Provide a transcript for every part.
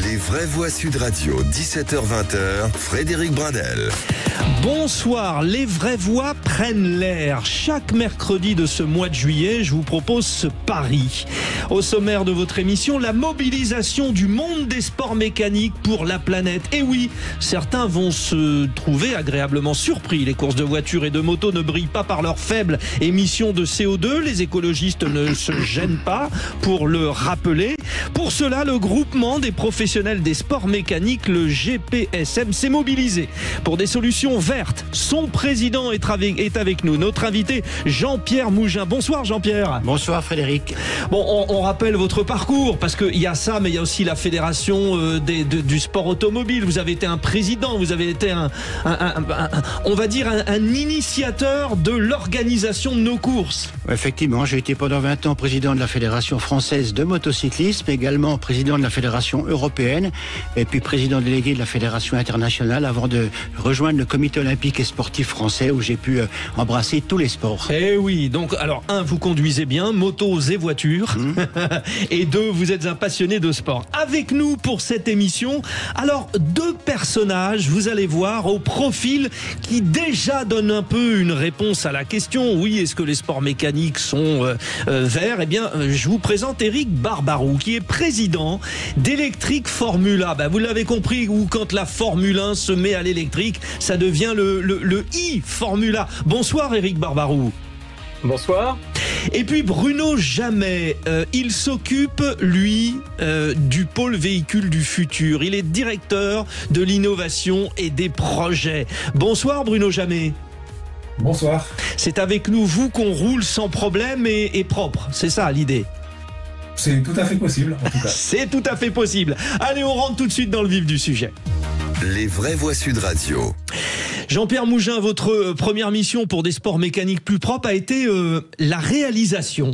Les vraies voix Sud Radio, 17h-20h, Frédéric Brindel. Bonsoir, les vraies voix prennent l'air. Chaque mercredi de ce mois de juillet, je vous propose ce pari. Au sommaire de votre émission, la mobilisation du monde des sports mécaniques pour la planète. Et oui, certains vont se trouver agréablement surpris. Les courses de voitures et de motos ne brillent pas par leur faible émission de CO2. Les écologistes ne se gênent pas pour le rappeler. Pour cela, le groupement des professionnels des sports mécaniques, le GPSM, s'est mobilisé pour des solutions vertes. Son président est avec nous, notre invité Jean-Pierre Mougin. Bonsoir Jean-Pierre. Bonsoir Frédéric. Bon, on rappelle votre parcours, parce qu'il y a ça, mais il y a aussi la fédération du sport automobile. Vous avez été un président, vous avez été on va dire un initiateur de l'organisation de nos courses. Effectivement, j'ai été pendant 20 ans président de la Fédération française de motocyclisme, également président de la Fédération européenne, et puis président délégué de la Fédération internationale avant de rejoindre le comité olympique et sportif français où j'ai pu embrasser tous les sports. Eh oui, donc alors vous conduisez bien, motos et voitures, et 2, vous êtes un passionné de sport. Avec nous pour cette émission, alors 2 personnages, vous allez voir, au profil qui déjà donne un peu une réponse à la question. Oui, est-ce que les sports mécaniques sont verts? Eh bien, je vous présente Éric Barbaroux, qui est président d'Electric Formula. Vous l'avez compris, où quand la Formule 1 se met à l'électrique, ça devient le e-Formula. Bonsoir Éric Barbaroux. Bonsoir. Et puis Bruno Jamet, il s'occupe, lui, du pôle véhicule du futur. Il est directeur de l'innovation et des projets. Bonsoir Bruno Jamet. Bonsoir. C'est avec nous, vous, qu'on roule sans problème et propre. C'est ça l'idée? C'est tout à fait possible, en tout cas. C'est tout à fait possible. Allez, on rentre tout de suite dans le vif du sujet. Les vraies voix Sud Radio. Jean-Pierre Mougin, votre première mission pour des sports mécaniques plus propres a été la réalisation.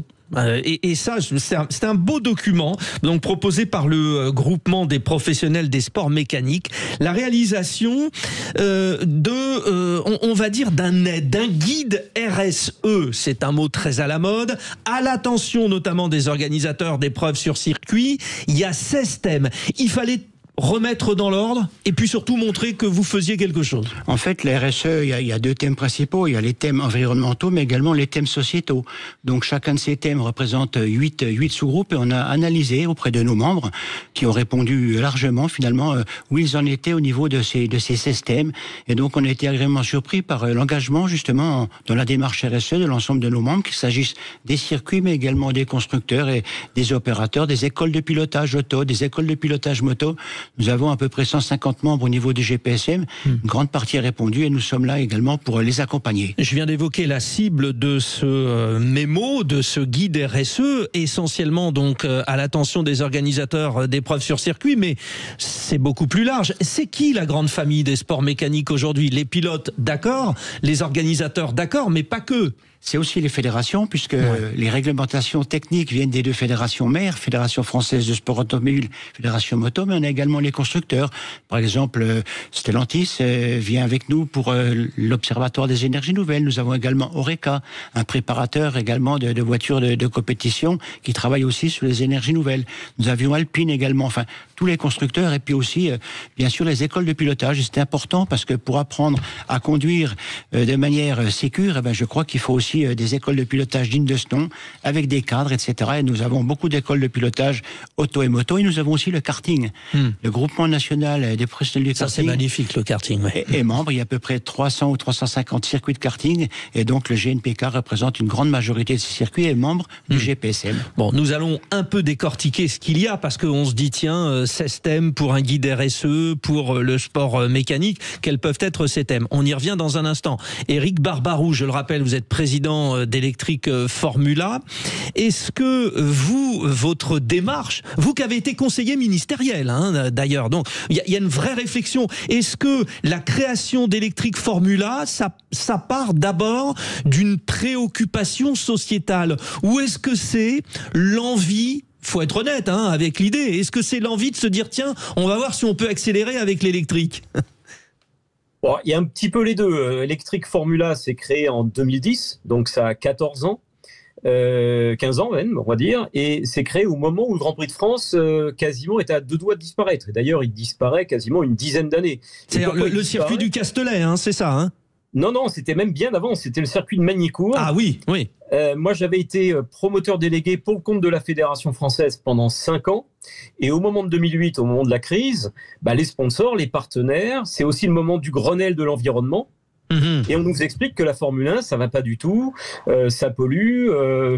Et ça, c'est un beau document donc proposé par le groupement des professionnels des sports mécaniques. La réalisation on va dire d'un guide RSE. C'est un mot très à la mode, à l'attention notamment des organisateurs d'épreuves sur circuit. Il y a 16 thèmes. Il fallait remettre dans l'ordre et puis surtout montrer que vous faisiez quelque chose. En fait, la RSE, il y a 2 thèmes principaux. Il y a les thèmes environnementaux, mais également les thèmes sociétaux. Donc chacun de ces thèmes représente 8 sous-groupes et on a analysé auprès de nos membres qui ont répondu largement finalement où ils en étaient au niveau de ces 16 thèmes. Et donc on a été agréablement surpris par l'engagement justement dans la démarche RSE de l'ensemble de nos membres, qu'il s'agisse des circuits mais également des constructeurs et des opérateurs, des écoles de pilotage auto, des écoles de pilotage moto. Nous avons à peu près 150 membres au niveau du GPSM. Une grande partie a répondu et nous sommes là également pour les accompagner. Je viens d'évoquer la cible de ce mémo, de ce guide RSE, essentiellement donc à l'attention des organisateurs d'épreuves sur circuit, mais c'est beaucoup plus large. C'est qui la grande famille des sports mécaniques aujourd'hui? Les pilotes, d'accord, les organisateurs, d'accord, mais pas que. C'est aussi les fédérations, puisque les réglementations techniques viennent des 2 fédérations mères, Fédération française de sport automobile, Fédération moto, mais on a également les constructeurs. Par exemple, Stellantis vient avec nous pour l'Observatoire des énergies nouvelles. Nous avons également Oreca, un préparateur également de voitures de compétition qui travaille aussi sur les énergies nouvelles. Nous avions Alpine également, enfin tous les constructeurs et puis aussi bien sûr les écoles de pilotage. Et c'est important parce que pour apprendre à conduire de manière sécure, je crois qu'il faut aussi des écoles de pilotage dignes de ce nom, avec des cadres, etc. Et nous avons beaucoup d'écoles de pilotage auto et moto. Et nous avons aussi le karting. Le groupement national des professionnels du karting. Ça, c'est magnifique, le karting. Est membre. Il y a à peu près 300 ou 350 circuits de karting. Et donc, le GNPK représente une grande majorité de ces circuits et est membre du GPSM. Bon, nous allons un peu décortiquer ce qu'il y a, parce qu'on se dit, tiens, 16 thèmes pour un guide RSE, pour le sport mécanique. Quels peuvent être ces thèmes? On y revient dans un instant. Éric Barbaroux, je le rappelle, vous êtes président d'Electric Formula. Est-ce que votre démarche, vous qui avez été conseiller ministériel, d'ailleurs, donc il y a une vraie réflexion. Est-ce que la création d'Electric Formula, ça part d'abord d'une préoccupation sociétale, ou est-ce que c'est l'envie? Faut être honnête avec l'idée. Est-ce que c'est l'envie de se dire, tiens, on va voir si on peut accélérer avec l'électrique? Bon, il y a un petit peu les deux. Electric Formula s'est créé en 2010, donc ça a 14 ans. 15 ans même, on va dire, et c'est créé au moment où le Grand Prix de France quasiment était à 2 doigts de disparaître. Et d'ailleurs, il disparaît quasiment une dizaine d'années. C'est-à-dire le circuit du Castellet, hein, c'est ça, hein? Non, c'était même bien avant, c'était le circuit de Magny-Cours. Ah oui. Moi, j'avais été promoteur délégué pour le compte de la Fédération française pendant 5 ans. Et au moment de 2008, au moment de la crise, les sponsors, les partenaires, c'est aussi le moment du Grenelle de l'environnement. Et on nous explique que la Formule 1, ça va pas du tout, ça pollue.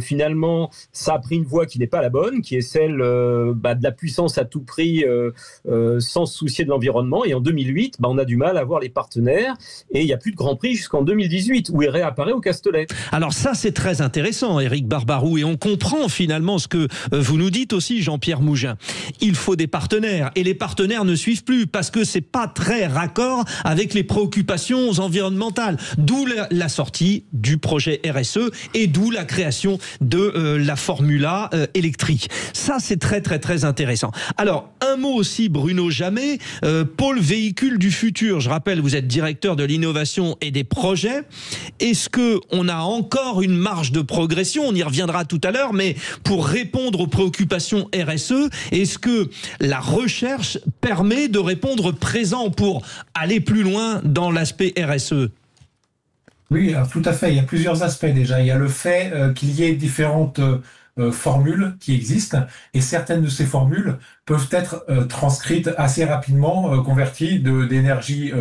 Finalement, ça a pris une voie qui n'est pas la bonne, qui est celle de la puissance à tout prix, sans se soucier de l'environnement. Et en 2008, on a du mal à voir les partenaires. Et il n'y a plus de Grand Prix jusqu'en 2018, où il réapparaît au Castellet. Alors ça, c'est très intéressant, Éric Barbaroux. Et on comprend finalement ce que vous nous dites aussi, Jean-Pierre Mougin. Il faut des partenaires. Et les partenaires ne suivent plus, parce que c'est pas très raccord avec les préoccupations environnementales. D'où la sortie du projet RSE et d'où la création de la Formula électrique. Ça, c'est très, très, très intéressant. Alors, un mot aussi, Bruno Jamet, pôle véhicule du futur. Je rappelle, vous êtes directeur de l'innovation et des projets. Est-ce qu'on a encore une marge de progression? On y reviendra tout à l'heure, mais pour répondre aux préoccupations RSE, est-ce que la recherche permet de répondre présent pour aller plus loin dans l'aspect RSE? Oui, alors, tout à fait. Il y a plusieurs aspects déjà. Il y a le fait qu'il y ait différentes formules qui existent et certaines de ces formules peuvent être transcrites assez rapidement, converties d'énergie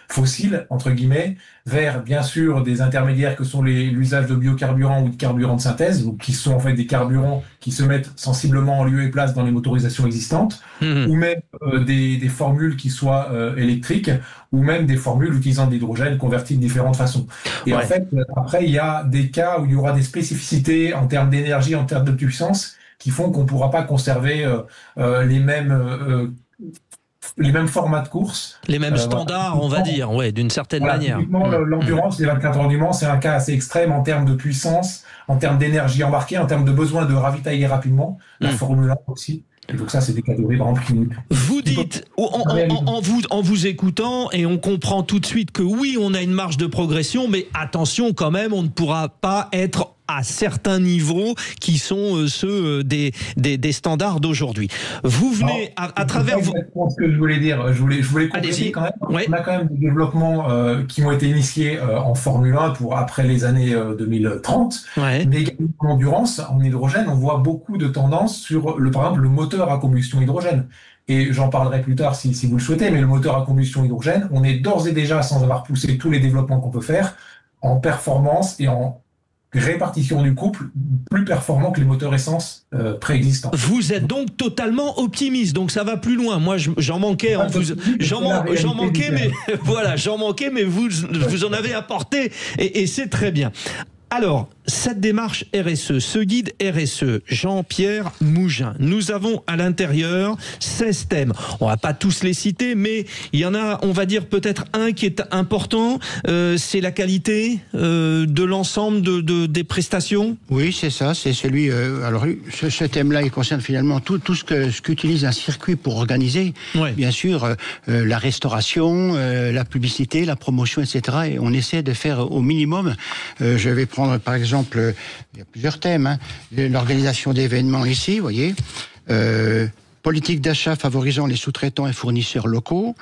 fossile, entre guillemets, vers, bien sûr, des intermédiaires que sont l'usage de biocarburants ou de carburants de synthèse, ou qui sont en fait des carburants qui se mettent sensiblement en lieu et place dans les motorisations existantes, ou même des formules qui soient électriques, ou même des formules utilisant de l'hydrogène converties de différentes façons. Et en fait, après, il y a des cas où il y aura des spécificités en termes d'énergie, en termes de puissance, qui font qu'on ne pourra pas conserver les mêmes formats de course. Les mêmes standards, on va dire, d'une certaine manière. Typiquement, l'endurance, les 24 heures du Mans, c'est un cas assez extrême en termes de puissance, en termes d'énergie embarquée, en termes de besoin de ravitailler rapidement. La Formule 1 aussi. Et donc ça, c'est des catégories par exemple qui... Vous dites, en vous écoutant, et on comprend tout de suite que oui, on a une marge de progression, mais attention quand même, on ne pourra pas être à certains niveaux qui sont ceux des standards d'aujourd'hui. Vous venez à travers... Ce que je voulais dire, je voulais compléter quand même. On a quand même des développements qui ont été initiés en Formule 1 pour après les années 2030, mais également en endurance, en hydrogène, on voit beaucoup de tendances sur, par exemple, le moteur à combustion hydrogène. Et j'en parlerai plus tard si vous le souhaitez, mais le moteur à combustion hydrogène, on est d'ores et déjà, sans avoir poussé tous les développements qu'on peut faire, en performance et en répartition du couple plus performant que les moteurs essence préexistants. Vous êtes donc totalement optimiste, donc ça va plus loin. Moi, j'en manquais, j'en manquais, mais voilà, j'en manquais, mais vous en avez apporté, et c'est très bien. Alors, cette démarche RSE, ce guide RSE, Jean-Pierre Mougin, nous avons à l'intérieur 16 thèmes. On va pas tous les citer, mais il y en a, on va dire peut-être un qui est important, c'est la qualité de l'ensemble des prestations. Oui, c'est ça, c'est celui... alors, ce thème-là, il concerne finalement tout ce qu'utilise un circuit pour organiser. Bien sûr, la restauration, la publicité, la promotion, etc. Et on essaie de faire au minimum. Je vais prendre par exemple, il y a plusieurs thèmes, l'organisation d'événements ici, vous voyez, politique d'achat favorisant les sous-traitants et fournisseurs locaux,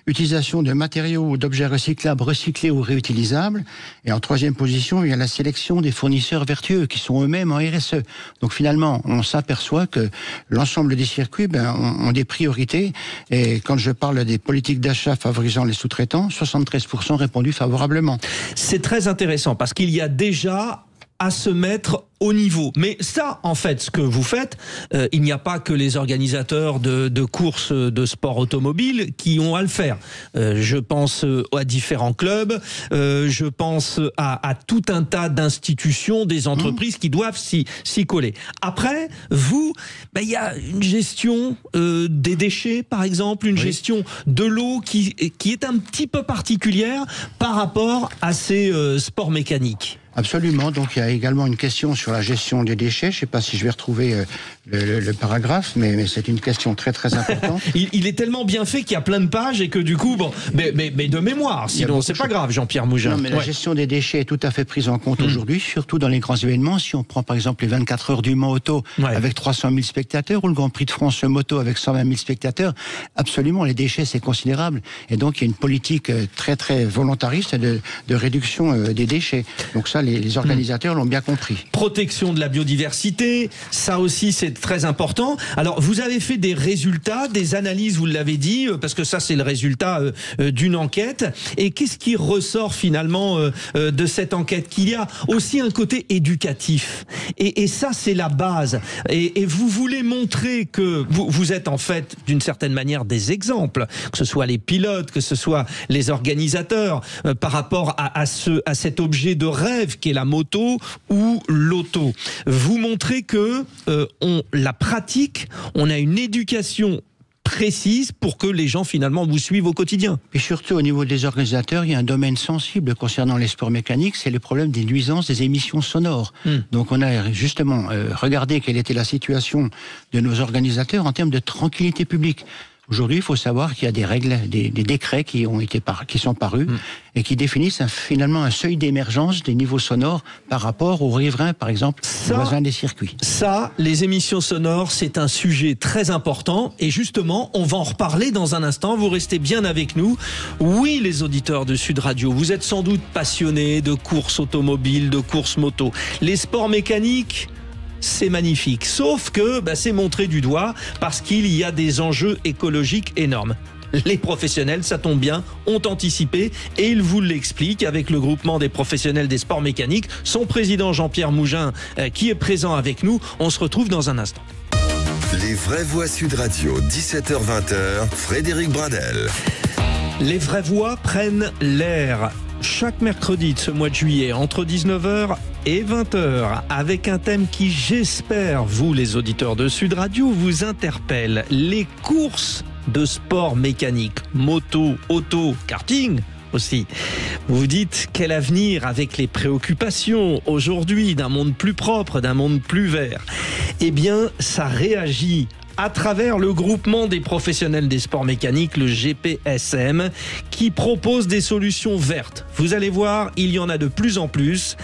utilisation de matériaux ou d'objets recyclables, recyclés ou réutilisables, et en troisième position, il y a la sélection des fournisseurs vertueux qui sont eux-mêmes en RSE. Donc finalement, on s'aperçoit que l'ensemble des circuits ont des priorités, et quand je parle des politiques d'achat favorisant les sous-traitants, 73% répondu favorablement. C'est très intéressant parce qu'il y a déjà à se mettre au niveau. Mais ça, en fait, ce que vous faites, il n'y a pas que les organisateurs de courses de sport automobile qui ont à le faire. Je pense à différents clubs, je pense à tout un tas d'institutions, des entreprises qui doivent s'y coller. Après, vous, il y a une gestion des déchets, par exemple, une gestion de l'eau qui est un petit peu particulière par rapport à ces sports mécaniques. Absolument. Donc il y a également une question sur la gestion des déchets. Je ne sais pas si je vais retrouver le paragraphe, mais c'est une question très très importante. il est tellement bien fait qu'il y a plein de pages et que du coup, bon, mais de mémoire, sinon c'est pas grave, Jean-Pierre Mougin. Non, mais la gestion des déchets est tout à fait prise en compte aujourd'hui, surtout dans les grands événements. Si on prend par exemple les 24 heures du Mans Auto avec 300 000 spectateurs ou le Grand Prix de France moto avec 120 000 spectateurs, absolument, les déchets c'est considérable. Et donc il y a une politique très très volontariste de réduction des déchets. Donc ça, les organisateurs l'ont bien compris. Protection de la biodiversité, ça aussi c'est très important. Alors vous avez fait des résultats, des analyses, vous l'avez dit, parce que ça c'est le résultat d'une enquête. Et qu'est-ce qui ressort finalement de cette enquête? Qu'il y a aussi un côté éducatif. Et ça c'est la base. Et vous voulez montrer que vous êtes en fait d'une certaine manière des exemples, que ce soit les pilotes, que ce soit les organisateurs, par rapport à cet objet de rêve qu'est la moto ou l'auto. Vous montrez que on la pratique, on a une éducation précise pour que les gens finalement vous suivent au quotidien. Et surtout au niveau des organisateurs, il y a un domaine sensible concernant les sports mécaniques, c'est le problème des nuisances des émissions sonores. Donc on a justement regardé quelle était la situation de nos organisateurs en termes de tranquillité publique. Aujourd'hui, il faut savoir qu'il y a des règles, des décrets qui sont parus et qui définissent finalement un seuil d'émergence des niveaux sonores par rapport aux riverains, par exemple, voisins des circuits. Ça, les émissions sonores, c'est un sujet très important et justement, on va en reparler dans un instant. Vous restez bien avec nous. Oui, les auditeurs de Sud Radio, vous êtes sans doute passionnés de courses automobiles, de courses moto. Les sports mécaniques, c'est magnifique, sauf que c'est montré du doigt parce qu'il y a des enjeux écologiques énormes. Les professionnels, ça tombe bien, ont anticipé et ils vous l'expliquent avec le groupement des professionnels des sports mécaniques. Son président Jean-Pierre Mougin qui est présent avec nous. On se retrouve dans un instant. Les vraies voix Sud Radio, 17h-20h, Frédéric Bradel. Les vraies voix prennent l'air. Chaque mercredi de ce mois de juillet, entre 19h et 20h, avec un thème qui, j'espère, vous les auditeurs de Sud Radio, vous interpelle. Les courses de sport mécanique, moto, auto, karting aussi. Vous vous dites, quel avenir avec les préoccupations aujourd'hui d'un monde plus propre, d'un monde plus vert? Eh bien, ça réagit à travers le groupement des professionnels des sports mécaniques, le GPSM, qui propose des solutions vertes. Vous allez voir, il y en a de plus en plus.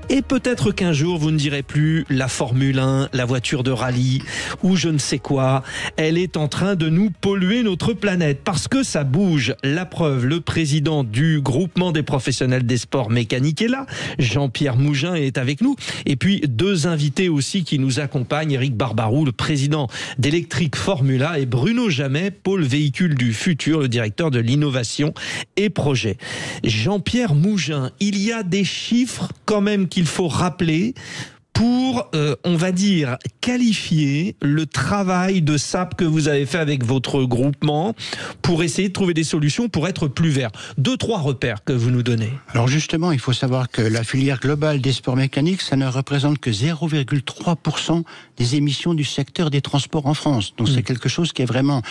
Et peut-être qu'un jour, vous ne direz plus la Formule 1, la voiture de rallye ou je ne sais quoi. Elle est en train de nous polluer notre planète parce que ça bouge. La preuve, le président du groupement des professionnels des sports mécaniques est là. Jean-Pierre Mougin est avec nous. Et puis, deux invités aussi qui nous accompagnent. Éric Barbaroux, le président d'Electric Formula, et Bruno Jamet, pôle véhicule du futur, le directeur de l'innovation et projet. Jean-Pierre Mougin, il y a des chiffres quand même qu'il faut rappeler pour, on va dire, qualifier le travail de SAP que vous avez fait avec votre groupement pour essayer de trouver des solutions pour être plus vert. 2-3 repères que vous nous donnez. Alors justement, il faut savoir que la filière globale des sports mécaniques, ça ne représente que 0,3% des émissions du secteur des transports en France. Donc c'est quelque chose qui est vraiment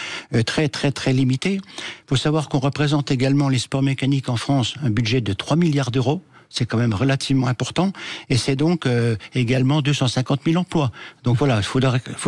très très très limité. Il faut savoir qu'on représente également les sports mécaniques en France un budget de 3 milliards d'euros. C'est quand même relativement important et c'est donc également 250 000 emplois. Donc voilà, il faut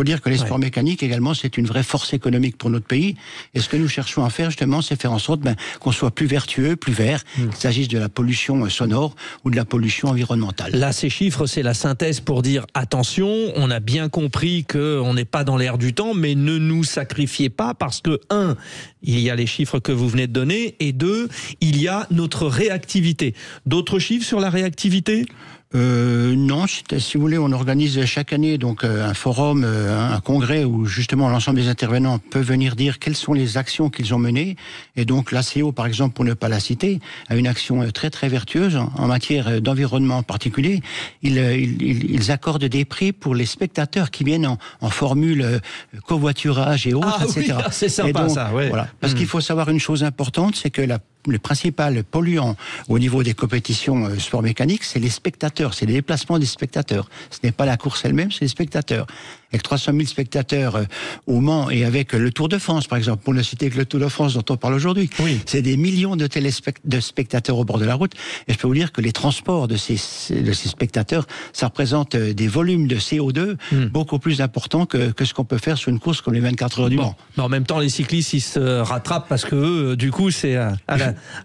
dire que les sports mécaniques également, c'est une vraie force économique pour notre pays. Et ce que nous cherchons à faire justement, c'est faire en sorte qu'on soit plus vertueux, plus vert, qu'il s'agisse de la pollution sonore ou de la pollution environnementale. Là, ces chiffres, c'est la synthèse pour dire attention, on a bien compris qu'on n'est pas dans l'air du temps, mais ne nous sacrifiez pas parce que, 1, il y a les chiffres que vous venez de donner et 2, il y a notre réactivité. D'autres chiffres sur la réactivité ? Non, si vous voulez, on organise chaque année donc un forum, un congrès où justement l'ensemble des intervenants peuvent venir dire quelles sont les actions qu'ils ont menées. Et donc l'ACO, par exemple, pour ne pas la citer, a une action très très vertueuse en matière d'environnement en particulier. Ils accordent des prix pour les spectateurs qui viennent en formule covoiturage et autres, etc. Oui, c'est sympa donc, ça. Ouais. Voilà, parce qu'il faut savoir une chose importante, c'est que le principal polluant au niveau des compétitions sport mécanique, c'est les spectateurs, c'est les déplacements des spectateurs. Ce n'est pas la course elle-même, c'est les spectateurs. avec 300 000 spectateurs au Mans et avec le Tour de France, par exemple, pour ne citer que le Tour de France dont on parle aujourd'hui. Oui. C'est des millions de spectateurs au bord de la route. Et je peux vous dire que les transports de ces spectateurs, ça représente des volumes de CO2 beaucoup plus importants que ce qu'on peut faire sur une course comme les 24 heures du Mans. Mais en même temps, les cyclistes, ils se rattrapent parce que eux, du coup, c'est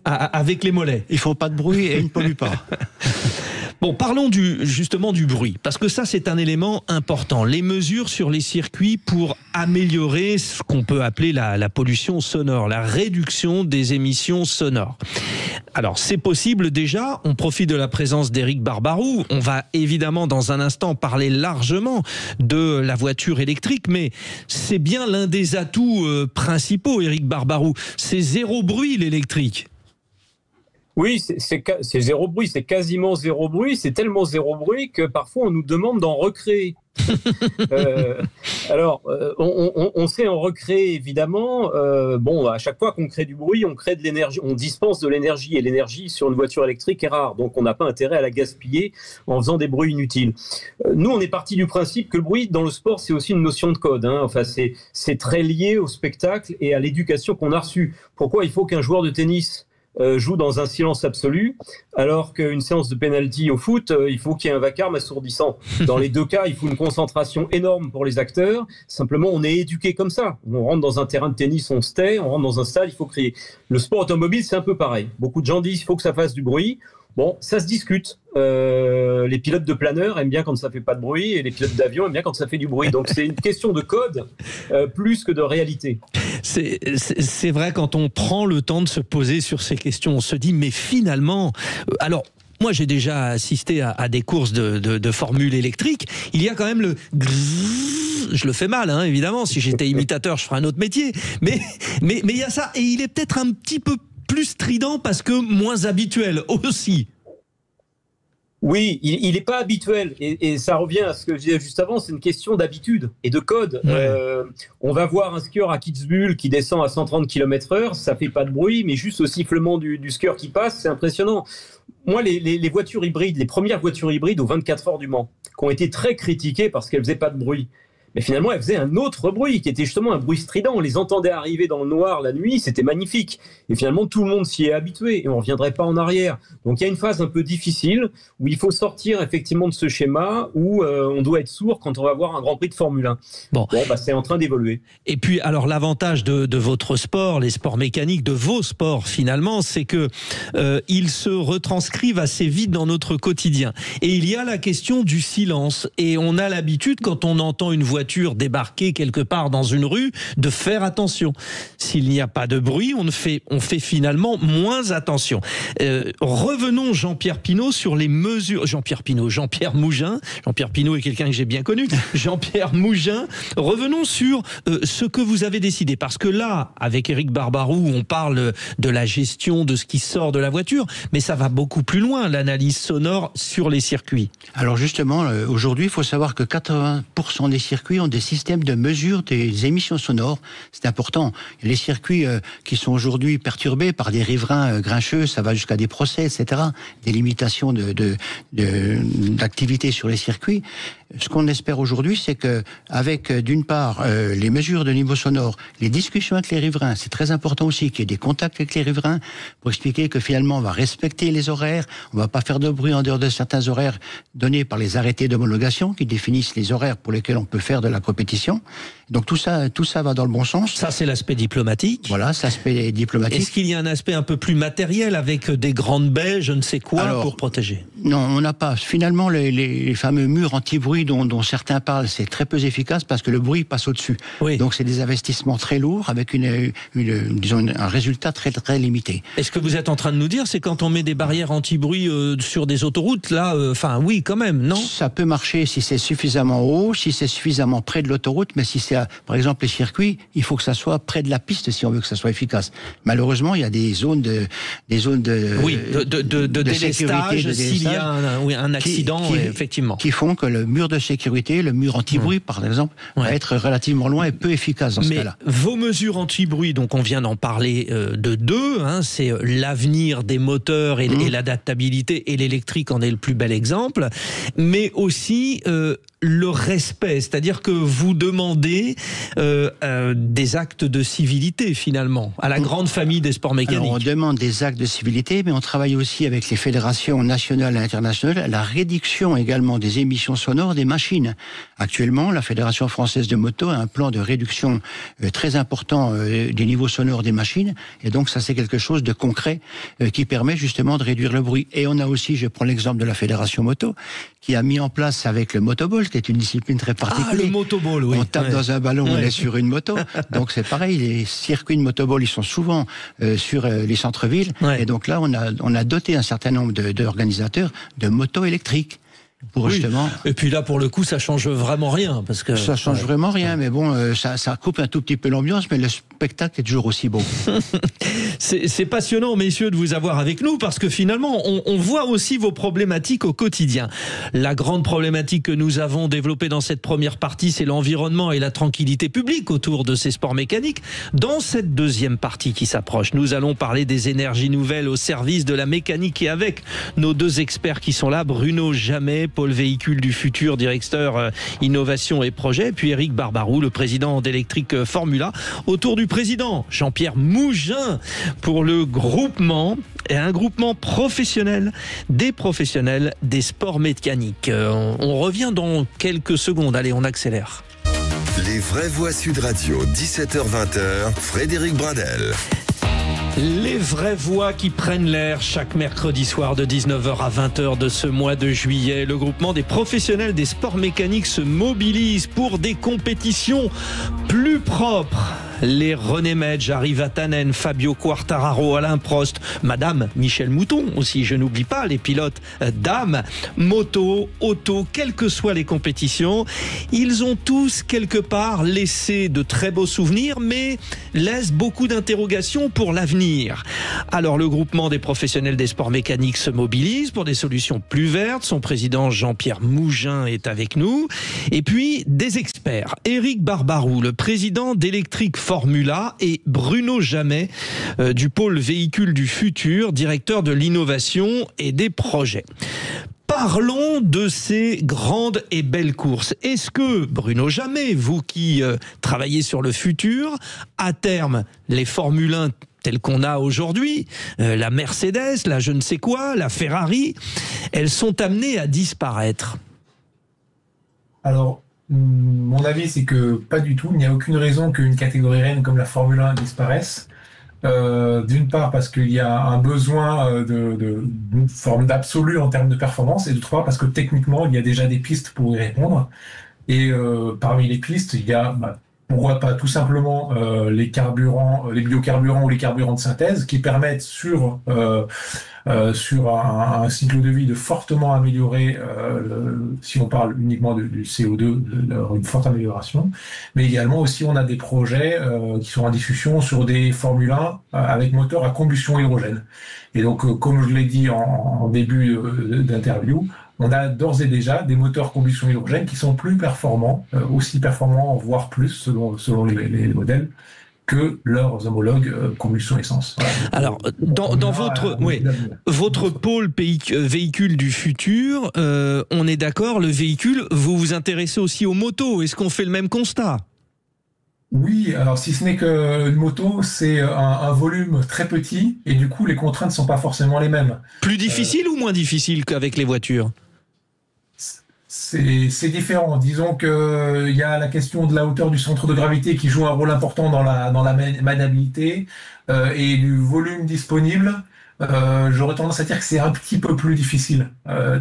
avec les mollets. Ils font pas de bruit et ils ne polluent pas. Bon, parlons justement du bruit, parce que ça, c'est un élément important. Les mesures sur les circuits pour améliorer ce qu'on peut appeler la pollution sonore, la réduction des émissions sonores. Alors, c'est possible déjà, on profite de la présence d'Éric Barbaroux. On va évidemment, dans un instant, parler largement de la voiture électrique, mais c'est bien l'un des atouts principaux, Éric Barbaroux. C'est zéro bruit, l'électrique. Oui, c'est zéro bruit, c'est quasiment zéro bruit. C'est tellement zéro bruit que parfois on nous demande d'en recréer. On sait en recréer évidemment. À chaque fois qu'on crée du bruit, on crée de l'énergie, on dispense de l'énergie, et l'énergie sur une voiture électrique est rare, donc on n'a pas intérêt à la gaspiller en faisant des bruits inutiles. Nous, on est parti du principe que le bruit dans le sport, c'est aussi une notion de code. Enfin, c'est très lié au spectacle et à l'éducation qu'on a reçue. Pourquoi il faut qu'un joueur de tennis joue dans un silence absolu, alors qu'une séance de penalty au foot, il faut qu'il y ait un vacarme assourdissant. Dans les deux cas, il faut une concentration énorme pour les acteurs. Simplement, on est éduqué comme ça. On rentre dans un terrain de tennis, on se tait. On rentre dans un stade, il faut crier. Le sport automobile, c'est un peu pareil. Beaucoup de gens disent qu'il faut que ça fasse du bruit. Bon, ça se discute. Les pilotes de planeur aiment bien quand ça fait pas de bruit, et les pilotes d'avion aiment bien quand ça fait du bruit. Donc c'est une question de code plus que de réalité. C'est vrai, quand on prend le temps de se poser sur ces questions, on se dit mais finalement, alors. Moi, j'ai déjà assisté à des courses de formule électrique. Il y a quand même le grrrr. Je le fais mal, hein, évidemment. Si j'étais imitateur, je ferais un autre métier. Mais il y a ça, et il est peut-être un petit peu plus strident parce que moins habituel aussi. Oui, il n'est pas habituel, et ça revient à ce que je disais juste avant, c'est une question d'habitude et de code. Ouais. On va voir un skieur à Kitzbühel qui descend à 130 km/h, ça fait pas de bruit, mais juste au sifflement du skieur qui passe, c'est impressionnant. Moi, les voitures hybrides, les premières voitures hybrides aux 24 heures du Mans, qui ont été très critiquées parce qu'elles faisaient pas de bruit, mais finalement, elles faisaient un autre bruit, qui était justement un bruit strident. On les entendait arriver dans le noir la nuit, c'était magnifique. Et finalement, tout le monde s'y est habitué, et on ne reviendrait pas en arrière. Donc il y a une phase un peu difficile, où il faut sortir effectivement de ce schéma, où on doit être sourd quand on va voir un Grand Prix de Formule 1. Bon, c'est en train d'évoluer. Et puis, alors l'avantage de votre sport, les sports mécaniques, de vos sports finalement, c'est que ils se retranscrivent assez vite dans notre quotidien. Et il y a la question du silence. Et on a l'habitude, quand on entend une voiture débarquer quelque part dans une rue, de faire attention. S'il n'y a pas de bruit, on fait finalement moins attention. Revenons, Jean-Pierre Pinault, sur les mesures. Jean-Pierre Mougin. Jean-Pierre Pinault est quelqu'un que j'ai bien connu. Jean-Pierre Mougin. Revenons sur ce que vous avez décidé. Parce que là, avec Éric Barbaroux, on parle de la gestion de ce qui sort de la voiture, mais ça va beaucoup plus loin, l'analyse sonore sur les circuits. Alors justement, aujourd'hui, il faut savoir que 80% des circuits ont des systèmes de mesure des émissions sonores. C'est important. Les circuits qui sont aujourd'hui perturbés par des riverains grincheux, ça va jusqu'à des procès, etc., des limitations d'activité sur les circuits. Ce qu'on espère aujourd'hui, c'est que, avec d'une part les mesures de niveau sonore, les discussions avec les riverains, c'est très important aussi qu'il y ait des contacts avec les riverains pour expliquer que finalement on va respecter les horaires, on va pas faire de bruit en dehors de certains horaires donnés par les arrêtés d'homologation qui définissent les horaires pour lesquels on peut faire de la compétition. Donc tout ça va dans le bon sens. Ça, c'est l'aspect diplomatique. Voilà, c'est l'aspect diplomatique. Est-ce qu'il y a un aspect un peu plus matériel avec des grandes baies, je ne sais quoi, pour protéger? Non, on n'a pas. Finalement, les fameux murs anti-bruit dont certains parlent, c'est très peu efficace parce que le bruit passe au-dessus. Oui. Donc c'est des investissements très lourds avec disons un résultat très très limité. Et ce que vous êtes en train de nous dire, c'est quand on met des barrières anti-bruit sur des autoroutes, là, oui, quand même, non? Ça peut marcher si c'est suffisamment haut, si c'est suffisamment près de l'autoroute, mais si c'est par exemple, les circuits, il faut que ça soit près de la piste si on veut que ça soit efficace. Malheureusement, il y a des zones de délestage s'il y a un accident, effectivement. Qui font que le mur de sécurité, le mur anti-bruit, par exemple, va être relativement loin et peu efficace dans ce cas-là. Vos mesures anti-bruit, donc on vient d'en parler de deux, c'est l'avenir des moteurs et l'adaptabilité, et l'électrique en est le plus bel exemple, mais aussi le respect, c'est-à-dire que vous demandez des actes de civilité finalement à la grande famille des sports mécaniques. Alors, on demande des actes de civilité, mais on travaille aussi avec les fédérations nationales et internationales à la réduction également des émissions sonores des machines. Actuellement, la Fédération française de moto a un plan de réduction très important des niveaux sonores des machines, et donc ça c'est quelque chose de concret qui permet justement de réduire le bruit. Et on a aussi, je prends l'exemple de la Fédération moto, qui a mis en place avec le motoball, qui est une discipline très particulière. Ah, le motoball, oui. On tape dans un ballon, on est sur une moto. Donc c'est pareil, les circuits de motoball, ils sont souvent sur les centres-villes. Et donc là, on a doté un certain nombre d'organisateurs de motos électriques. Pour justement... Et puis là, pour le coup, ça change vraiment rien, parce que ça change vraiment rien, mais bon, ça coupe un tout petit peu l'ambiance, mais le spectacle est toujours aussi beau. C'est passionnant, messieurs, de vous avoir avec nous, parce que finalement, on voit aussi vos problématiques au quotidien. La grande problématique que nous avons développée dans cette première partie, c'est l'environnement et la tranquillité publique autour de ces sports mécaniques. Dans cette deuxième partie qui s'approche, nous allons parler des énergies nouvelles au service de la mécanique, et avec nos deux experts qui sont là, Bruno Jamet, pôle véhicule du futur, directeur innovation et projet, puis Éric Barbaroux, le président d'Electric Formula, autour du président Jean-Pierre Mougin pour le groupement, et un groupement professionnel des professionnels des sports mécaniques. On revient dans quelques secondes, allez, on accélère. Les vraies voix Sud Radio, 17h-20h, Frédéric Bradel. Les vraies voix qui prennent l'air chaque mercredi soir de 19h à 20h de ce mois de juillet. Le groupement des professionnels des sports mécaniques se mobilise pour des compétitions plus propres. Les René Medj, Ari Vatanen, Fabio Quartararo, Alain Prost, Madame Michel Mouton aussi, je n'oublie pas les pilotes dames, moto, auto, quelles que soient les compétitions. Ils ont tous quelque part laissé de très beaux souvenirs, mais laissent beaucoup d'interrogations pour l'avenir. Alors le groupement des professionnels des sports mécaniques se mobilise pour des solutions plus vertes. Son président Jean-Pierre Mougin est avec nous. Et puis des experts. Éric Barbaroux, le président d'Electric Formula, et Bruno Jamet du pôle véhicule du futur, directeur de l'innovation et des projets. Parlons de ces grandes et belles courses. Est-ce que, Bruno Jamet, vous qui travaillez sur le futur, à terme, les Formule 1 telles qu'on a aujourd'hui, la Mercedes, la je ne sais quoi, la Ferrari, elles sont amenées à disparaître? Alors, mon avis, c'est que pas du tout. Il n'y a aucune raison qu'une catégorie reine comme la Formule 1 disparaisse. D'une part parce qu'il y a un besoin d'une forme d'absolu en termes de performance, et d'autre part parce que techniquement, il y a déjà des pistes pour y répondre. Et parmi les pistes, il y a... pourquoi pas tout simplement les carburants, les biocarburants ou les carburants de synthèse qui permettent sur un cycle de vie de fortement améliorer, si on parle uniquement du CO2, une forte amélioration. Mais également aussi on a des projets qui sont en discussion sur des Formule 1 avec moteur à combustion hydrogène. Et donc comme je l'ai dit en début d'interview, on a d'ores et déjà des moteurs combustion hydrogène qui sont plus performants, aussi performants, voire plus, selon les modèles, que leurs homologues combustion essence. Voilà. Alors, dans votre pôle véhicule du futur, on est d'accord, le véhicule, vous vous intéressez aussi aux motos. Est-ce qu'on fait le même constat ? Oui, alors si ce n'est qu'une moto, c'est un volume très petit, et du coup, les contraintes ne sont pas forcément les mêmes. Plus difficile ou moins difficile qu'avec les voitures ? C'est différent. Disons que il y a la question de la hauteur du centre de gravité qui joue un rôle important dans la maniabilité et du volume disponible. J'aurais tendance à dire que c'est un petit peu plus difficile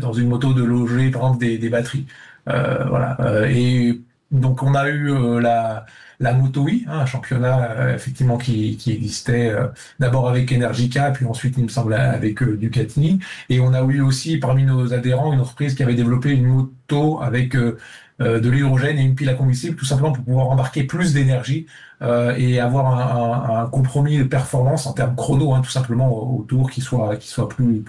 dans une moto de loger par exemple des batteries. Voilà. Et donc on a eu la Moto E, un championnat effectivement qui existait d'abord avec Energica, puis ensuite il me semble avec Ducati. Et on a eu aussi parmi nos adhérents une entreprise qui avait développé une moto avec de l'hydrogène et une pile à combustible, tout simplement pour pouvoir embarquer plus d'énergie et avoir un compromis de performance en termes chrono, tout simplement autour qui soit plus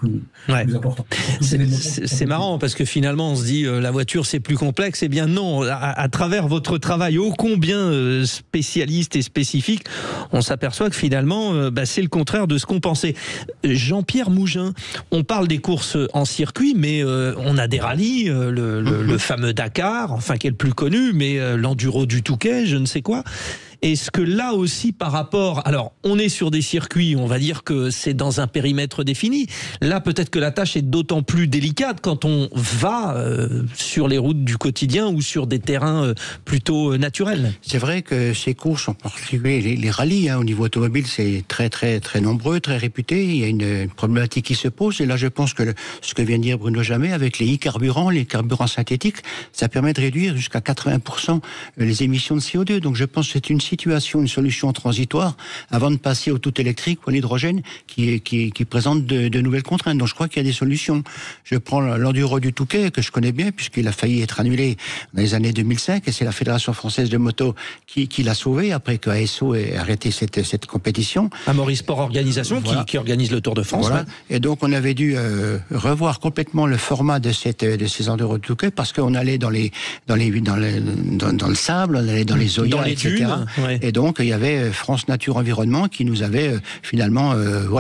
important. C'est marrant parce que finalement on se dit la voiture c'est plus complexe. Eh bien non, à travers votre travail ô combien spécialiste et spécifique, on s'aperçoit que finalement c'est le contraire de ce qu'on pensait. Jean-Pierre Mougin, on parle des courses en circuit, mais on a des rallyes, le fameux Dakar, enfin qui est le plus connu, mais l'enduro du Touquet, je ne sais quoi. Est-ce que là aussi par rapport... Alors, on est sur des circuits, on va dire que c'est dans un périmètre défini. Là, peut-être que la tâche est d'autant plus délicate quand on va sur les routes du quotidien ou sur des terrains plutôt naturels. C'est vrai que ces courses, en particulier les rallyes, au niveau automobile, c'est très, très, très nombreux, très réputé. Il y a une problématique qui se pose. Et là, je pense que ce que vient de dire Bruno Jamet, avec les e-carburants, les carburants synthétiques, ça permet de réduire jusqu'à 80% les émissions de CO2. Donc, je pense que c'est une solution transitoire avant de passer au tout électrique ou à l'hydrogène qui présente de nouvelles contraintes. Donc je crois qu'il y a des solutions. Je prends l'enduro du Touquet que je connais bien puisqu'il a failli être annulé dans les années 2005 et c'est la Fédération française de moto qui l'a sauvé après que ASO ait arrêté cette compétition. Amaury Sport Organisation voilà. qui organise le Tour de France. Voilà. Ouais. Et donc on avait dû revoir complètement le format de ces enduro du Touquet parce qu'on allait dans le sable, on allait dans les zoyas, etc. Dunes. Ouais. Et donc, il y avait France Nature Environnement qui nous avait finalement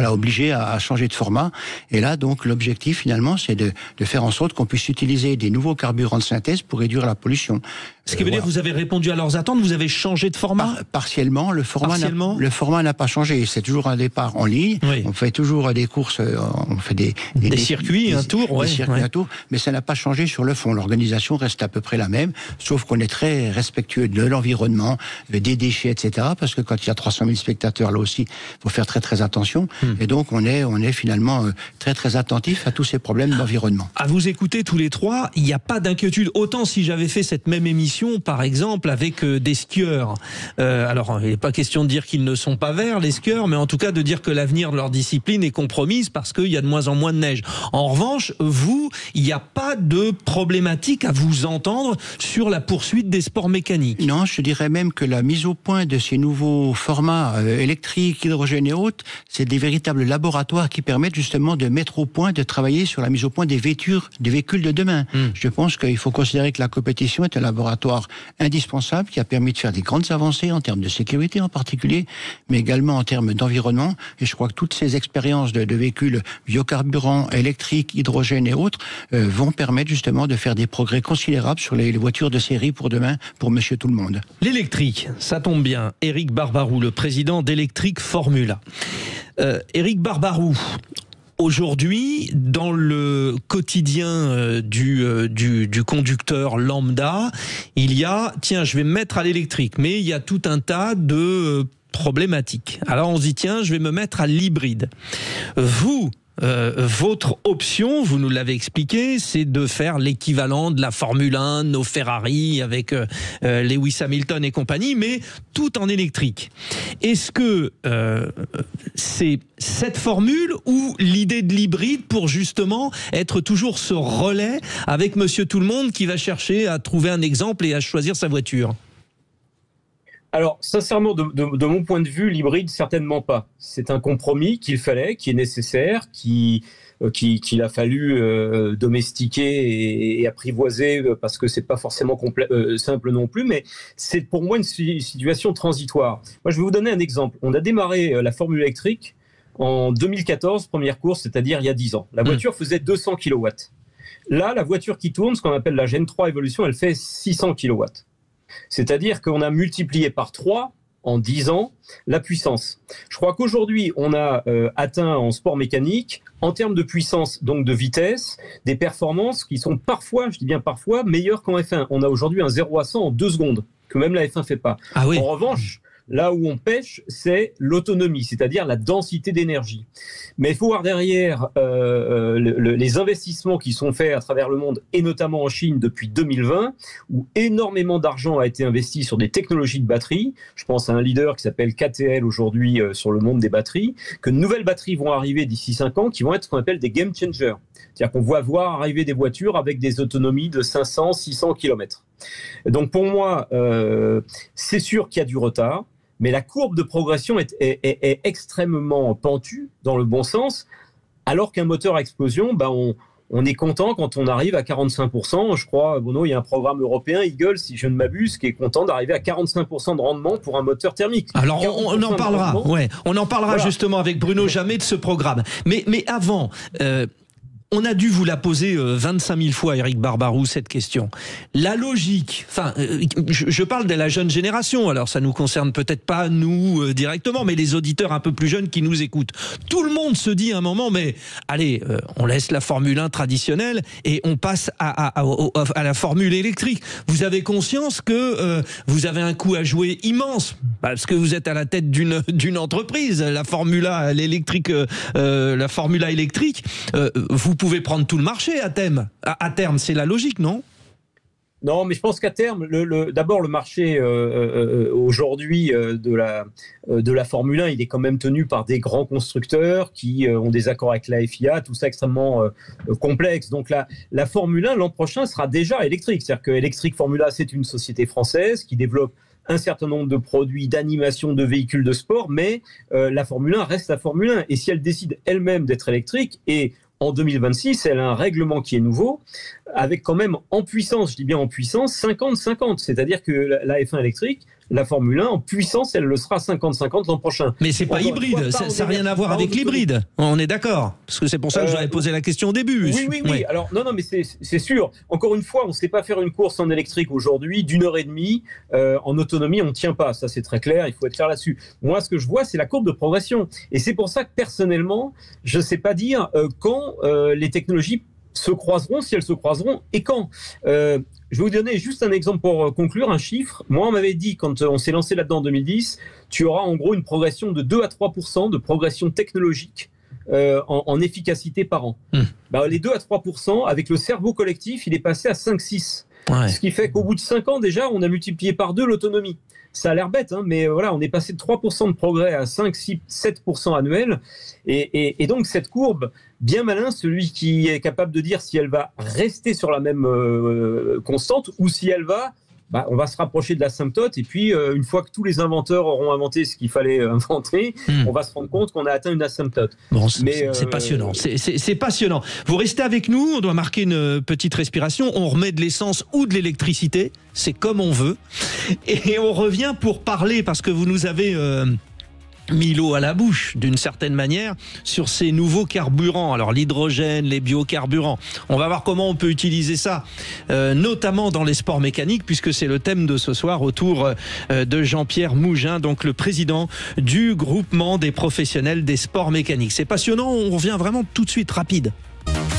obligés à changer de format. Et là, donc, l'objectif finalement, c'est de faire en sorte qu'on puisse utiliser des nouveaux carburants de synthèse pour réduire la pollution. Ce qui veut dire que vous avez répondu à leurs attentes, vous avez changé de format ? Partiellement, le format n'a pas changé. C'est toujours un départ en ligne. Oui. On fait toujours des courses, on fait des circuits, un tour, un tour, mais ça n'a pas changé sur le fond. L'organisation reste à peu près la même, sauf qu'on est très respectueux de l'environnement, des déchets, etc. Parce que quand il y a 300 000 spectateurs, là aussi, il faut faire très très attention. Et donc on est finalement très très attentif à tous ces problèmes d'environnement. À vous écouter tous les trois, il n'y a pas d'inquiétude. Autant si j'avais fait cette même émission, par exemple, avec des skieurs. Alors, il n'est pas question de dire qu'ils ne sont pas verts, les skieurs, mais en tout cas de dire que l'avenir de leur discipline est compromise parce qu'il y a de moins en moins de neige. En revanche, vous, il n'y a pas de problématique à vous entendre sur la poursuite des sports mécaniques. Non, je dirais même que la mise au point de ces nouveaux formats électriques, hydrogène et autres, c'est des véritables laboratoires qui permettent justement de mettre au point, de travailler sur la mise au point des véhicules de demain. Je pense qu'il faut considérer que la compétition est un laboratoire indispensable qui a permis de faire des grandes avancées en termes de sécurité en particulier, mais également en termes d'environnement. Et je crois que toutes ces expériences de véhicules biocarburants, électriques, hydrogène et autres vont permettre justement de faire des progrès considérables sur les voitures de série pour demain, pour Monsieur Tout-le-Monde. L'électrique, ça tombe bien. Éric Barbaroux, le président d'Electric Formula. Éric Barbaroux, aujourd'hui, dans le quotidien du conducteur lambda, il y a, tiens, je vais me mettre à l'électrique, mais il y a tout un tas de problématiques. Alors on se dit, tiens, je vais me mettre à l'hybride. Vous, votre option, vous nous l'avez expliqué, c'est de faire l'équivalent de la Formule 1, nos Ferrari avec Lewis Hamilton et compagnie, mais tout en électrique. Est-ce que c'est cette formule ou l'idée de l'hybride pour justement être toujours ce relais avec Monsieur Tout-le-Monde qui va chercher à trouver un exemple et à choisir sa voiture ? Alors, sincèrement, de mon point de vue, l'hybride, certainement pas. C'est un compromis qu'il fallait, qui est nécessaire, qu'il a fallu domestiquer et apprivoiser parce que c'est pas forcément simple non plus, mais c'est pour moi une situation transitoire. Moi, je vais vous donner un exemple. On a démarré la Formule électrique en 2014, première course, c'est-à-dire il y a 10 ans. La voiture faisait 200 kW. Là, la voiture qui tourne, ce qu'on appelle la Gen 3 Evolution, elle fait 600 kW. C'est-à-dire qu'on a multiplié par 3 en 10 ans la puissance. Je crois qu'aujourd'hui, on a atteint en sport mécanique, en termes de puissance, donc de vitesse, des performances qui sont parfois, je dis bien parfois, meilleures qu'en F1. On a aujourd'hui un 0 à 100 en 2 secondes, que même la F1 ne fait pas. Ah oui. En revanche, Là où on pêche, c'est l'autonomie, c'est-à-dire la densité d'énergie. Mais il faut voir derrière les investissements qui sont faits à travers le monde, et notamment en Chine depuis 2020, où énormément d'argent a été investi sur des technologies de batterie. Je pense à un leader qui s'appelle KTL aujourd'hui sur le monde des batteries, que de nouvelles batteries vont arriver d'ici 5 ans qui vont être ce qu'on appelle des game changers. C'est-à-dire qu'on va voir arriver des voitures avec des autonomies de 500, 600 km. Donc pour moi, c'est sûr qu'il y a du retard, mais la courbe de progression est extrêmement pentue dans le bon sens, alors qu'un moteur à explosion, on est content quand on arrive à 45%. Je crois, Bruno, il y a un programme européen, Eagle, si je ne m'abuse, qui est content d'arriver à 45% de rendement pour un moteur thermique. Alors, on en parlera, on en parlera voilà. Justement avec Bruno Jamet de ce programme. Mais avant... on a dû vous la poser 25 000 fois, Éric Barbaroux, cette question. La logique, je parle de la jeune génération, alors ça nous concerne peut-être pas nous directement, mais les auditeurs un peu plus jeunes qui nous écoutent. Tout le monde se dit à un moment, mais allez, on laisse la Formule 1 traditionnelle et on passe à la Formule électrique. Vous avez conscience que vous avez un coup à jouer immense, parce que vous êtes à la tête d'une entreprise, la Formule 1 l'électrique, la Formule 1 électrique, vous pouvez prendre tout le marché à terme, c'est la logique, non ? Non, mais je pense qu'à terme, d'abord le marché aujourd'hui de la Formule 1, il est quand même tenu par des grands constructeurs qui ont des accords avec la FIA, tout ça extrêmement complexe. Donc la Formule 1 l'an prochain sera déjà électrique. C'est-à-dire que Electric Formula, c'est une société française qui développe un certain nombre de produits d'animation de véhicules de sport, mais la Formule 1 reste la Formule 1. Et si elle décide elle-même d'être électrique, et en 2026, elle a un règlement qui est nouveau, avec quand même en puissance, je dis bien en puissance, 50-50. C'est-à-dire que la F1 électrique, la Formule 1, en puissance, elle le sera 50-50 l'an prochain. Mais c'est pas hybride, ça n'a rien à voir avec l'hybride. On est d'accord, parce que c'est pour ça que j'avais posé la question au début. Oui. Alors, non, mais c'est sûr. Encore une fois, on ne sait pas faire une course en électrique aujourd'hui d'1h30. En autonomie, on ne tient pas. Ça, c'est très clair, il faut être clair là-dessus. Moi, ce que je vois, c'est la courbe de progression. Et c'est pour ça que, personnellement, je ne sais pas dire quand les technologies se croiseront, si elles se croiseront, et quand. Je vais vous donner juste un exemple pour conclure, un chiffre. Moi, on m'avait dit, quand on s'est lancé là-dedans en 2010, tu auras en gros une progression de 2 à 3% de progression technologique en efficacité par an. Les 2 à 3%, avec le cerveau collectif, il est passé à 5-6. Ouais. Ce qui fait qu'au bout de 5 ans, déjà, on a multiplié par 2 l'autonomie. Ça a l'air bête, mais voilà, on est passé de 3% de progrès à 5, 6, 7% annuel. Et donc, cette courbe, bien malin, celui qui est capable de dire si elle va rester sur la même constante ou si elle va... on va se rapprocher de l'asymptote et puis une fois que tous les inventeurs auront inventé ce qu'il fallait inventer, on va se rendre compte qu'on a atteint une asymptote. Bon, c'est passionnant, c'est passionnant. Vous restez avec nous, on doit marquer une petite respiration, on remet de l'essence ou de l'électricité, c'est comme on veut, et on revient pour parler, parce que vous nous avez... mis l'eau à la bouche, d'une certaine manière, sur ces nouveaux carburants. Alors l'hydrogène, les biocarburants. On va voir comment on peut utiliser ça, notamment dans les sports mécaniques, puisque c'est le thème de ce soir autour de Jean-Pierre Mougin, donc le président du groupement des professionnels des sports mécaniques. C'est passionnant, on revient vraiment tout de suite, rapide.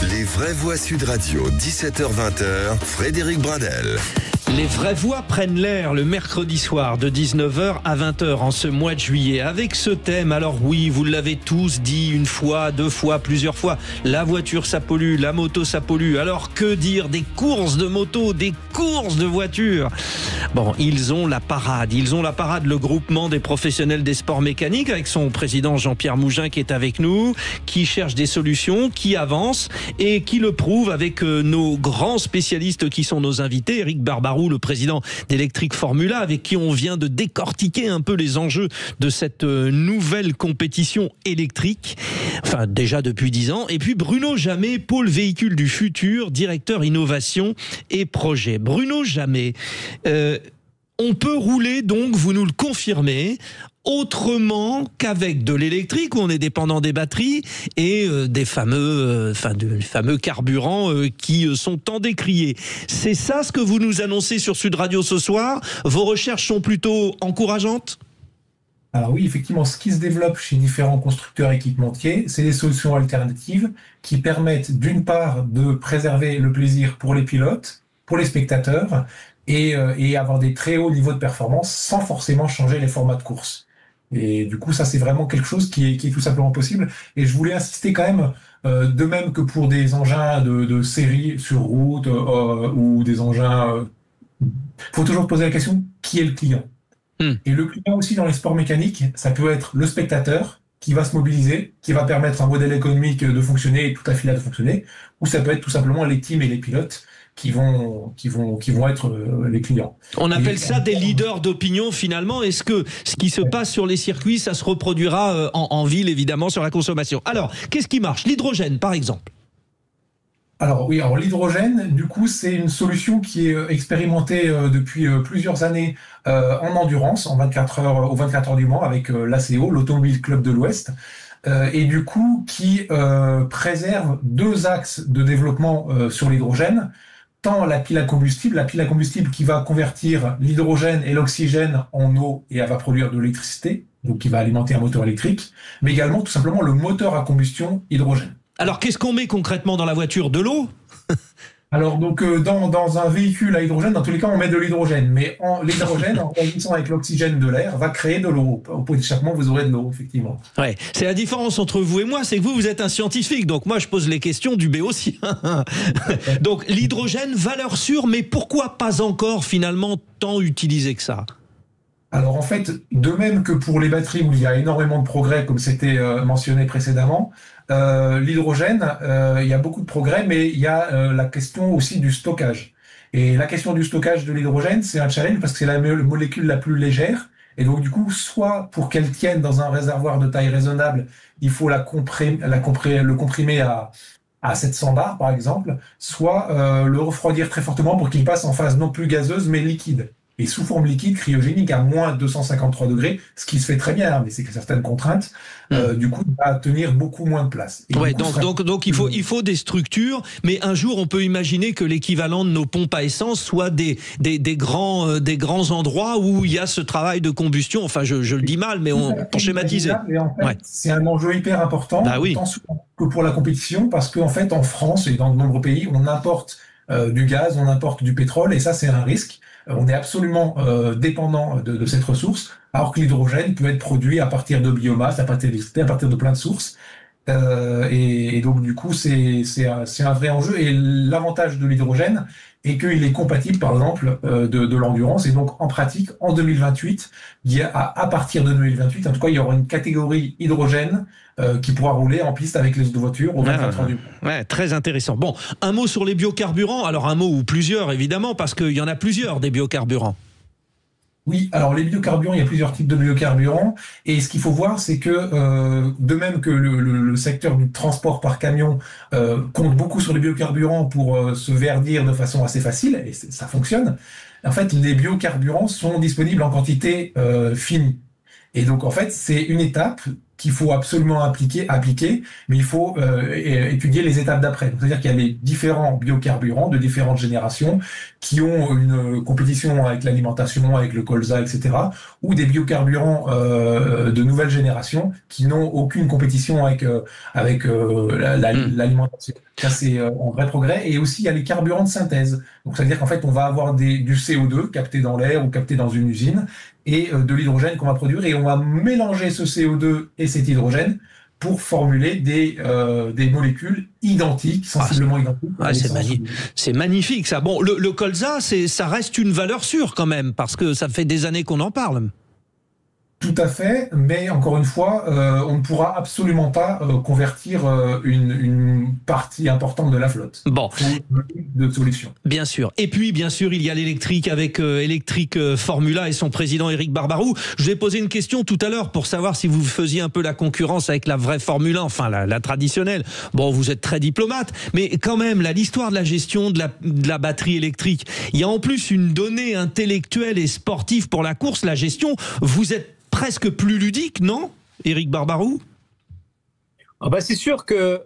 Les vraies voix Sud Radio, 17h-20h, Frédéric Bradel. Les vraies voix prennent l'air le mercredi soir de 19h à 20h en ce mois de juillet avec ce thème. Alors oui, vous l'avez tous dit une fois, 2 fois, plusieurs fois. La voiture ça pollue, la moto ça pollue. Alors que dire des courses de moto, des courses de voitures? Bon, ils ont la parade, le groupement des professionnels des sports mécaniques avec son président Jean-Pierre Mougin qui est avec nous, qui cherche des solutions, qui avance et qui le prouve avec nos grands spécialistes qui sont nos invités, Éric Barbaroux, le président d'Electric Formula, avec qui on vient de décortiquer un peu les enjeux de cette nouvelle compétition électrique, enfin déjà depuis 10 ans, et puis Bruno Jamet, pôle véhicule du futur, directeur innovation et projet. Bruno Jamet, on peut rouler donc, vous nous le confirmez, autrement qu'avec de l'électrique où on est dépendant des batteries et des fameux carburants qui sont tant décriés. C'est ça ce que vous nous annoncez sur Sud Radio ce soir? Vos recherches sont plutôt encourageantes? Alors oui, effectivement, ce qui se développe chez différents constructeurs équipementiers, c'est des solutions alternatives qui permettent d'une part de préserver le plaisir pour les pilotes, pour les spectateurs, et avoir des très hauts niveaux de performance sans forcément changer les formats de course. Et du coup, ça, c'est vraiment quelque chose qui est tout simplement possible. Et je voulais insister quand même, de même que pour des engins de série sur route ou des engins... faut toujours poser la question, qui est le client? Et le client aussi dans les sports mécaniques, ça peut être le spectateur qui va se mobiliser, qui va permettre à un modèle économique de fonctionner et toute la filière de fonctionner, ou ça peut être tout simplement les teams et les pilotes qui vont être les clients. On appelle ça des leaders d'opinion finalement. Est-ce que ce qui se passe sur les circuits, ça se reproduira en ville évidemment sur la consommation? Alors, qu'est-ce qui marche? L'hydrogène par exemple? Alors oui, l'hydrogène, du coup, c'est une solution qui est expérimentée depuis plusieurs années en endurance, en 24 heures, aux 24 heures du Mans, avec l'ACO, l'Automobile Club de l'Ouest, et du coup, qui préserve deux axes de développement sur l'hydrogène, tant la pile à combustible qui va convertir l'hydrogène et l'oxygène en eau et elle va produire de l'électricité, donc qui va alimenter un moteur électrique, mais également tout simplement le moteur à combustion hydrogène. Alors, qu'est-ce qu'on met concrètement dans la voiture? De l'eau? Alors, donc, dans un véhicule à hydrogène, dans tous les cas, on met de l'hydrogène. Mais l'hydrogène, en réagissant avec l'oxygène de l'air, va créer de l'eau. Au point d'échappement, vous aurez de l'eau, effectivement. Ouais. C'est la différence entre vous et moi, c'est que vous êtes un scientifique. Donc, moi, je pose les questions du béotien. Donc, l'hydrogène, valeur sûre, mais pourquoi pas encore, finalement, tant utilisé que ça? Alors en fait, de même que pour les batteries où il y a énormément de progrès, comme c'était mentionné précédemment, l'hydrogène, il y a beaucoup de progrès, mais il y a la question aussi du stockage. Et la question du stockage de l'hydrogène, c'est un challenge parce que c'est la molécule la plus légère. Et donc du coup, soit pour qu'elle tienne dans un réservoir de taille raisonnable, il faut le comprimer à 700 bars par exemple, soit le refroidir très fortement pour qu'il passe en phase non plus gazeuse mais liquide. Et sous forme liquide, cryogénique, à moins 253 degrés, ce qui se fait très bien, mais c'est que certaines contraintes, du coup, va tenir beaucoup moins de place. Et ouais, coup, donc il faut des structures, mais un jour, on peut imaginer que l'équivalent de nos pompes à essence soit des grands endroits où il y a ce travail de combustion. Enfin, je le dis mal, mais pour schématiser. Et en fait, c'est un enjeu hyper important, tant souvent que pour la compétition, parce qu'en fait, en France et dans de nombreux pays, on importe du gaz, on importe du pétrole, et ça, c'est un risque. On est absolument dépendant de cette ressource, alors que l'hydrogène peut être produit à partir de biomasse, à partir d'électricité, à partir de plein de sources. Et donc, du coup, c'est un vrai enjeu. Et l'avantage de l'hydrogène est qu'il est compatible, par exemple, de l'endurance. Et donc, en pratique, en 2028, à partir de 2028, en tout cas, il y aura une catégorie hydrogène qui pourra rouler en piste avec les autres voitures au 24 heures du Mans. Ouais, très intéressant. Bon, un mot sur les biocarburants. Alors, un mot ou plusieurs, évidemment, parce qu'il y en a plusieurs, des biocarburants. Oui, alors les biocarburants, il y a plusieurs types de biocarburants. Et ce qu'il faut voir, c'est que de même que le secteur du transport par camion compte beaucoup sur les biocarburants pour se verdir de façon assez facile, et ça fonctionne, en fait, les biocarburants sont disponibles en quantité finie. Et donc, en fait, c'est une étape qu'il faut absolument appliquer, mais il faut étudier les étapes d'après. C'est-à-dire qu'il y a les différents biocarburants de différentes générations qui ont une compétition avec l'alimentation, avec le colza, etc., ou des biocarburants de nouvelle génération qui n'ont aucune compétition avec l'alimentation. Ça, c'est un vrai progrès. Et aussi, il y a les carburants de synthèse. Donc, c'est-à-dire qu'en fait, on va avoir du CO2 capté dans l'air ou capté dans une usine et de l'hydrogène qu'on va produire, et on va mélanger ce CO2 et cet hydrogène pour formuler des molécules identiques, sensiblement identiques. C'est magnifique ça. Bon, le colza, ça reste une valeur sûre quand même, parce que ça fait des années qu'on en parle. Tout à fait, mais encore une fois, on ne pourra absolument pas convertir une partie importante de la flotte. Bon, de solutions. Bien sûr. Et puis, bien sûr, il y a l'électrique avec Electric Formula et son président Éric Barbaroux. Je vous ai posé une question tout à l'heure pour savoir si vous faisiez un peu la concurrence avec la vraie Formule 1, enfin la traditionnelle. Bon, vous êtes très diplomate, mais quand même, l'histoire de la gestion de la batterie électrique, il y a en plus une donnée intellectuelle et sportive pour la course, la gestion. Vous êtes presque plus ludique, non, Éric Barbaroux? C'est sûr que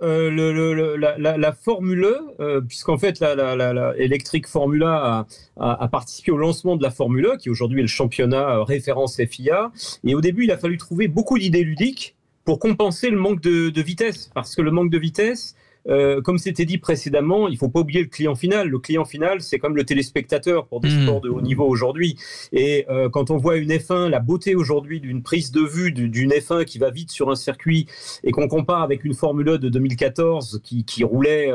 la Formule E, puisqu'en fait la Electric Formula a participé au lancement de la Formule E, qui aujourd'hui est le championnat référence FIA, et au début il a fallu trouver beaucoup d'idées ludiques pour compenser le manque de vitesse, parce que le manque de vitesse comme c'était dit précédemment, il faut pas oublier le client final. Le client final, c'est comme le téléspectateur pour des sports de haut niveau aujourd'hui. Et quand on voit une F1, la beauté aujourd'hui d'une prise de vue d'une F1 qui va vite sur un circuit et qu'on compare avec une Formule 1 de 2014 qui roulait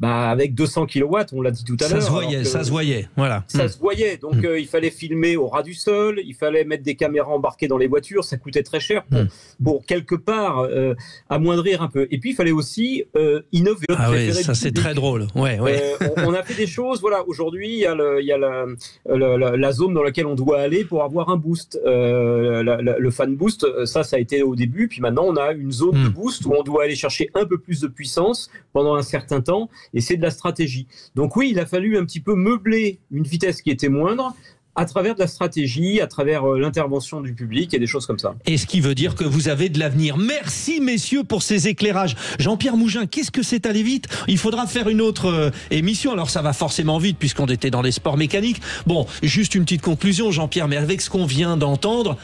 avec 200 kW, on l'a dit tout à l'heure. Ça se voyait, voilà. Ça se voyait, donc il fallait filmer au ras du sol, il fallait mettre des caméras embarquées dans les voitures, ça coûtait très cher pour quelque part amoindrir un peu. Et puis il fallait aussi innover. Ah oui, ça c'est très drôle. Ouais. On a fait des choses, voilà, aujourd'hui il y a la zone dans laquelle on doit aller pour avoir un boost. Le fan boost, ça a été au début, puis maintenant on a une zone de boost où on doit aller chercher un peu plus de puissance pendant un certain temps, et c'est de la stratégie. Donc oui, il a fallu un petit peu meubler une vitesse qui était moindre à travers de la stratégie, à travers l'intervention du public et des choses comme ça. Et ce qui veut dire que vous avez de l'avenir. Merci messieurs pour ces éclairages. Jean-Pierre Mougin, qu'est-ce que c'est allé vite? Il faudra faire une autre émission. Alors ça va forcément vite puisqu'on était dans les sports mécaniques. Bon, juste une petite conclusion Jean-Pierre, mais avec ce qu'on vient d'entendre,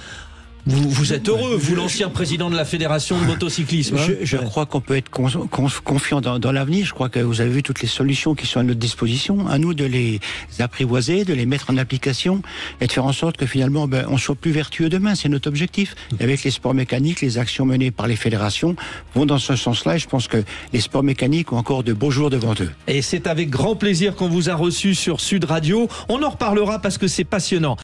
vous êtes heureux, vous l'ancien président de la Fédération de motocyclisme. Je crois qu'on peut être confiant dans l'avenir. Je crois que vous avez vu toutes les solutions qui sont à notre disposition. À nous de les apprivoiser, de les mettre en application et de faire en sorte que finalement on soit plus vertueux demain. C'est notre objectif. Et avec les sports mécaniques, les actions menées par les fédérations vont dans ce sens-là. Et je pense que les sports mécaniques ont encore de beaux jours devant eux. Et c'est avec grand plaisir qu'on vous a reçu sur Sud Radio. On en reparlera parce que c'est passionnant.